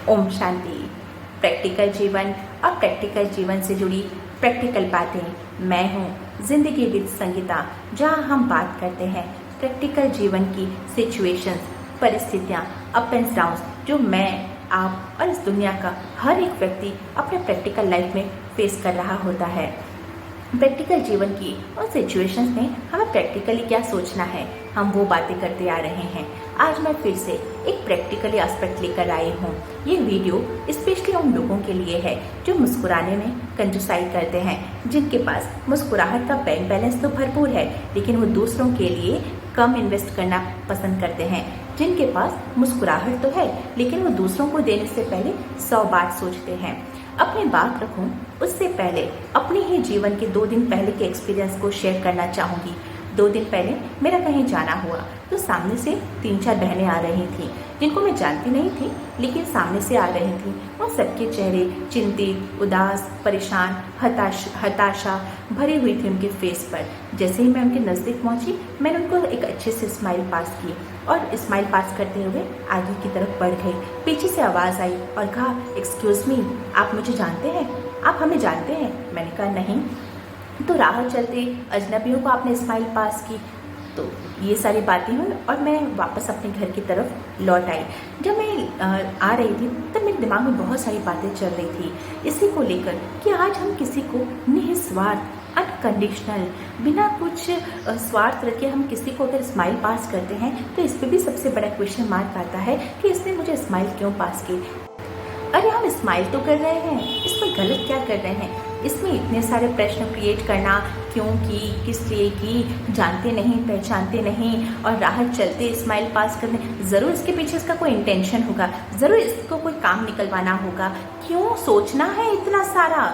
Om Shanti. Practical जीवन और practical जीवन से जुड़ी प्रैक्टिकल बातें। मैं हूँ जिंदगी विद संगीता, जहाँ हम बात करते हैं प्रैक्टिकल जीवन की सिचुएशंस, परिस्थितियाँ, अप एंड डाउन्स जो मैं, आप और इस दुनिया का हर एक व्यक्ति अपने प्रैक्टिकल लाइफ में फेस कर रहा होता है। प्रैक्टिकल जीवन की उन सिचुएशंस में हमें प्रैक्टिकली क्या सोचना है, हम वो बातें करते आ रहे हैं। आज मैं फिर से एक प्रैक्टिकली एस्पेक्ट लेकर आई हूँ। ये वीडियो स्पेशली उन लोगों के लिए है जो मुस्कुराने में कंजूसाई करते हैं, जिनके पास मुस्कुराहट का बैंक बैलेंस तो भरपूर है, लेकिन वो दूसरों के लिए कम इन्वेस्ट करना पसंद करते हैं। जिनके पास मुस्कुराहट तो है, लेकिन वो दूसरों को देने से पहले 100 बार सोचते हैं। अपनी बात रखूं उससे पहले अपने ही जीवन के 2 दिन पहले के एक्सपीरियंस को शेयर करना चाहूँगी। 2 दिन पहले मेरा कहीं जाना हुआ तो सामने से 3-4 बहनें आ रही थीं, जिनको मैं जानती नहीं थी, लेकिन सामने से आ रही थीं। उन सबके चेहरे चिंतित, उदास, परेशान, हताशा भरी हुई थी उनके फेस पर। जैसे ही मैं उनके नज़दीक पहुंची, मैंने उनको एक अच्छे से स्माइल पास की और स्माइल पास करते हुए आगे की तरफ बढ़ गई। पीछे से आवाज़ आई और कहा, एक्सक्यूज़ मी, आप मुझे जानते हैं? आप हमें जानते हैं? मैंने कहा नहीं। तो राह चलते अजनबियों को आपने स्माइल पास की। तो ये सारी बातें हुई और मैं वापस अपने घर की तरफ लौट आई। जब मैं आ रही थी तब मेरे दिमाग में बहुत सारी बातें चल रही थी इसी को लेकर कि आज हम किसी को निस्वार्थ, अनकंडीशनल, बिना कुछ स्वार्थ रखे हम किसी को अगर स्माइल पास करते हैं तो इस पर भी सबसे बड़ा क्वेश्चन मार्क आता है कि इसने मुझे स्माइल क्यों पास की। अरे हम स्माइल तो कर रहे हैं, इसमें गलत क्या कर रहे हैं? इसमें इतने सारे प्रश्न क्रिएट करना, क्यों की, किस लिए की, जानते नहीं, पहचानते नहीं और राह चलते स्माइल पास करने, ज़रूर इसके पीछे इसका कोई इंटेंशन होगा, ज़रूर इसको कोई काम निकलवाना होगा। क्यों सोचना है इतना सारा?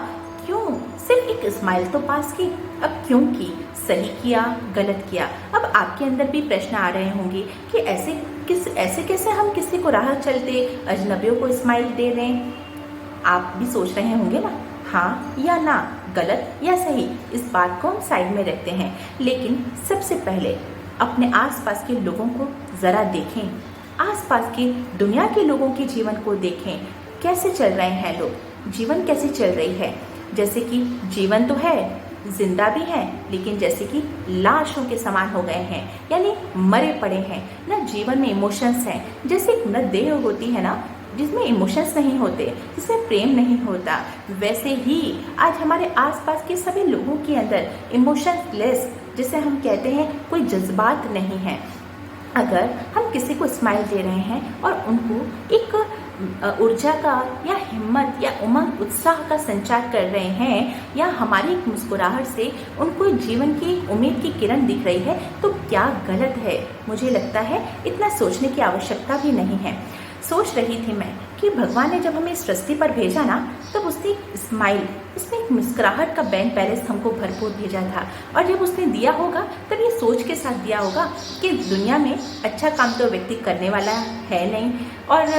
क्यों? सिर्फ एक स्माइल तो पास की, अब क्यों की? सही किया, गलत किया? अब आपके अंदर भी प्रश्न आ रहे होंगे कि ऐसे कैसे हम किसी को राह चलते अजनबियों को स्माइल दे रहे हैं? आप भी सोच रहे होंगे ना, हाँ या ना, गलत या सही? इस बात को हम साइड में रखते हैं, लेकिन सबसे पहले अपने आसपास के लोगों को ज़रा देखें, आसपास की दुनिया के लोगों के जीवन को देखें। कैसे चल रहे हैं लोग, जीवन कैसे चल रही है? जैसे कि जीवन तो है, जिंदा भी है, लेकिन जैसे कि लाशों के समान हो गए हैं, यानी मरे पड़े हैं ना। जीवन में इमोशंस हैं, जैसे एक मृतदेह होती है ना, जिसमें इमोशंस नहीं होते, जिसमें प्रेम नहीं होता, वैसे ही आज हमारे आसपास के सभी लोगों के अंदर इमोशंस लेस, जिसे हम कहते हैं, कोई जज्बात नहीं है। अगर हम किसी को स्माइल दे रहे हैं और उनको एक ऊर्जा का या हिम्मत या उमंग, उत्साह का संचार कर रहे हैं, या हमारी एक मुस्कुराहट से उनको जीवन की उम्मीद की किरण दिख रही है, तो क्या गलत है? मुझे लगता है इतना सोचने की आवश्यकता भी नहीं है। सोच रही थी मैं कि भगवान ने जब हमें इस सृष्टि पर भेजा ना, तब उसने एक स्माइल, इसमें एक मुस्कुराहट का बैंक बैलेंस हमको भरपूर भेजा था। और जब उसने दिया होगा तब ये सोच के साथ दिया होगा कि दुनिया में अच्छा काम तो व्यक्ति करने वाला है नहीं और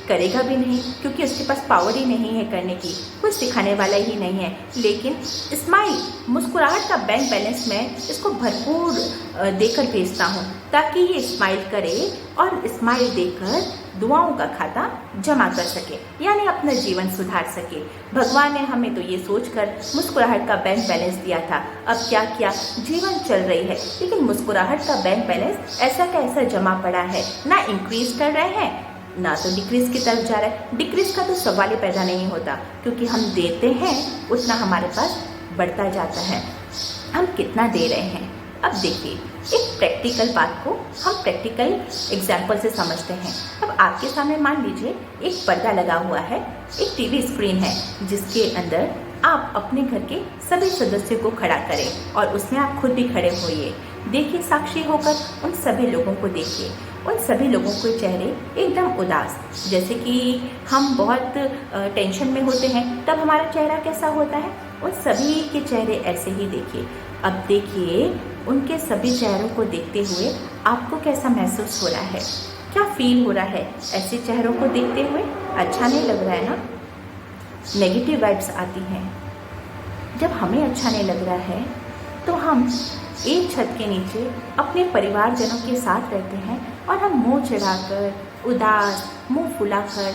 करेगा भी नहीं, क्योंकि उसके पास पावर ही नहीं है करने की, कुछ सिखाने वाला ही नहीं है। लेकिन स्माइल, मुस्कुराहट का बैंक बैलेंस मैं इसको भरपूर देकर भेजता हूँ, ताकि ये स्माइल करे और स्माइल देकर दुआओं का खाता जमा कर सके, यानी अपना जीवन सुधार सके। भगवान ने हमें तो ये सोचकर मुस्कुराहट का बैंक बैलेंस दिया था। अब क्या किया, जीवन चल रही है, लेकिन मुस्कुराहट का बैंक बैलेंस ऐसा का ऐसा जमा पड़ा है, ना इंक्रीज कर रहे हैं ना तो डिक्रीज की तरफ जा रहा है। डिक्रीज का तो सवाल ही पैदा नहीं होता, क्योंकि हम देते हैं उतना हमारे पास बढ़ता जाता है। हम कितना दे रहे हैं? अब देखिए, एक प्रैक्टिकल बात को हम प्रैक्टिकल एग्जाम्पल से समझते हैं। अब आपके सामने मान लीजिए एक पर्दा लगा हुआ है, एक टीवी स्क्रीन है, जिसके अंदर आप अपने घर के सभी सदस्यों को खड़ा करें और उसमें आप खुद भी खड़े होइए। देखिए, साक्षी होकर उन सभी लोगों को देखिए। उन सभी लोगों के चेहरे एकदम उदास, जैसे कि हम बहुत टेंशन में होते हैं तब हमारा चेहरा कैसा होता है, उन सभी के चेहरे ऐसे ही देखिए। अब देखिए, उनके सभी चेहरों को देखते हुए आपको कैसा महसूस हो रहा है, क्या फील हो रहा है ऐसे चेहरों को देखते हुए? अच्छा नहीं लग रहा है ना? नेगेटिव वाइब्स आती हैं। जब हमें अच्छा नहीं लग रहा है तो हम एक छत के नीचे अपने परिवारजनों के साथ रहते हैं और हम मुंह चढ़ाकर, उदास, मुंह फुलाकर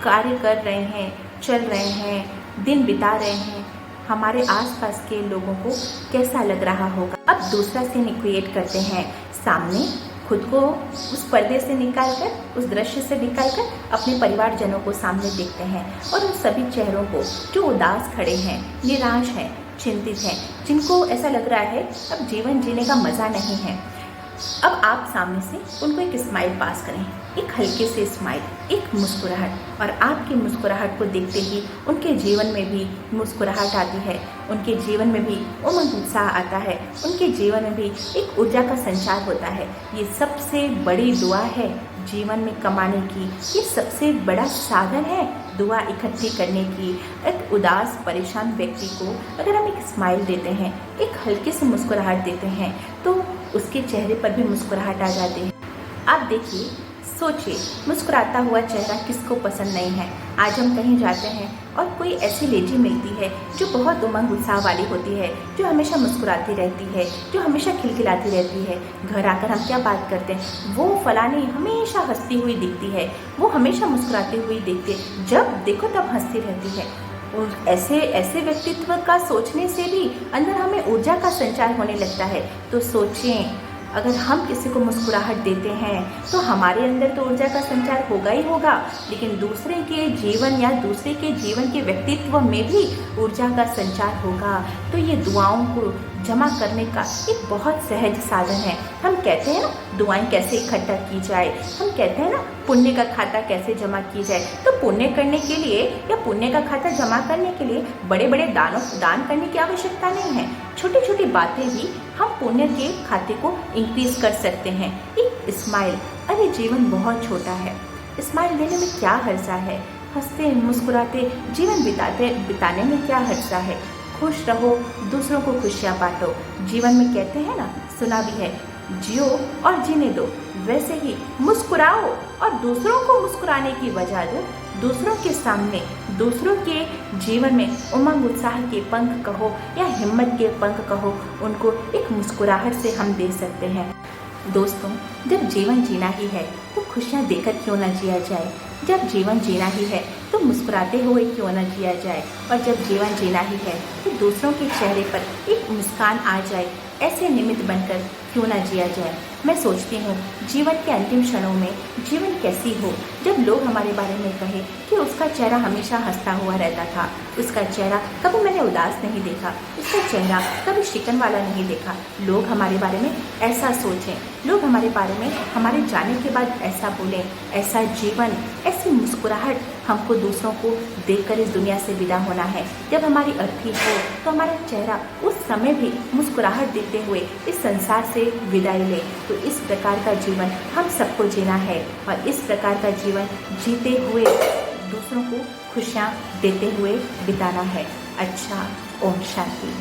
कार्य कर रहे हैं, चल रहे हैं, दिन बिता रहे हैं, हमारे आसपास के लोगों को कैसा लग रहा होगा। अब दूसरा सीन इक्रिएट करते हैं, सामने खुद को उस पर्दे से निकालकर, उस दृश्य से निकालकर अपने परिवारजनों को सामने देखते हैं और उन सभी चेहरों को जो उदास खड़े हैं, निराश हैं, चिंतित हैं, जिनको ऐसा लग रहा है अब जीवन जीने का मज़ा नहीं है। अब आप सामने से उनको एक स्माइल पास करें, एक हल्के से स्माइल, एक मुस्कुराहट, और आपकी मुस्कुराहट को देखते ही उनके जीवन में भी मुस्कुराहट आती है, उनके जीवन में भी उमंग उत्साह आता है, उनके जीवन में भी एक ऊर्जा का संचार होता है। ये सबसे बड़ी दुआ है जीवन में कमाने की, ये सबसे बड़ा साधन है दुआ इकट्ठी करने की। एक उदास परेशान व्यक्ति को अगर हम एक स्माइल देते हैं, एक हल्की सी मुस्कुराहट देते हैं, तो उसके चेहरे पर भी मुस्कुराहट आ जाती है। आप देखिए, सोचिए, मुस्कुराता हुआ चेहरा किसको पसंद नहीं है। आज हम कहीं जाते हैं और कोई ऐसी लेडी मिलती है जो बहुत उमंग उत्साह वाली होती है, जो हमेशा मुस्कुराती रहती है, जो हमेशा खिलखिलाती रहती है। घर आकर हम क्या बात करते हैं, वो फलानी हमेशा हंसती हुई दिखती है, वो हमेशा मुस्कुराती हुई दिखती है, जब देखो तब हंसती रहती है। और ऐसे व्यक्तित्व का सोचने से भी अंदर हमें ऊर्जा का संचार होने लगता है। तो सोचें, अगर हम किसी को मुस्कुराहट देते हैं तो हमारे अंदर तो ऊर्जा का संचार होगा ही होगा, लेकिन दूसरे के जीवन या दूसरे के जीवन के व्यक्तित्व में भी ऊर्जा का संचार होगा। तो ये दुआओं को जमा करने का एक बहुत सहज साधन है। हम कहते हैं ना, दुआएं कैसे इकट्ठा की जाए, हम कहते हैं ना, पुण्य का खाता कैसे जमा की जाए। तो पुण्य करने के लिए या पुण्य का खाता जमा करने के लिए बड़े बड़े दान करने की आवश्यकता नहीं है। छोटी छोटी बातें भी हम पुण्य के खाते को इंक्रीज कर सकते हैं। एक स्माइल, अरे जीवन बहुत छोटा है, स्माइल देने में क्या हर्जा है। हंसते मुस्कुराते जीवन बिताने में क्या हर्जा है। खुश रहो, दूसरों को खुशियाँ बांटो। जीवन में कहते हैं ना, सुना भी है, जियो और जीने दो। वैसे ही मुस्कुराओ और दूसरों को मुस्कुराने की वजह दो। दूसरों के सामने, दूसरों के जीवन में उमंग उत्साह के पंख कहो या हिम्मत के पंख कहो, उनको एक मुस्कुराहट से हम दे सकते हैं। दोस्तों, जब जीवन जीना ही है तो खुशियाँ देकर क्यों ना जिया जाए। जब जीवन जीना ही है तो मुस्कुराते हुए क्यों न जिया जाए। और जब जीवन जीना ही है तो दूसरों के चेहरे पर एक मुस्कान आ जाए, ऐसे निमित्त बनकर क्यों ना जिया जाए। मैं सोचती हूँ जीवन के अंतिम क्षणों में जीवन कैसी हो, जब लोग हमारे बारे में कहे कि उसका चेहरा हमेशा हंसता हुआ रहता था, उसका चेहरा कभी मैंने उदास नहीं देखा, उसका चेहरा कभी शिकन वाला नहीं देखा। लोग हमारे बारे में ऐसा सोचें, लोग हमारे बारे में हमारे जाने के बाद ऐसा बोलें। ऐसा जीवन, ऐसी मुस्कुराहट हमको दूसरों को देखकर इस दुनिया से विदा होना है। जब हमारी अर्थी हो तो हमारा चेहरा उस समय भी मुस्कुराहट देते हुए इस संसार से विदाई ले। तो इस प्रकार का जीवन हम सबको जीना है और इस प्रकार का जीवन जीते हुए दूसरों को खुशियाँ देते हुए बिताना है। अच्छा, ओम शांति।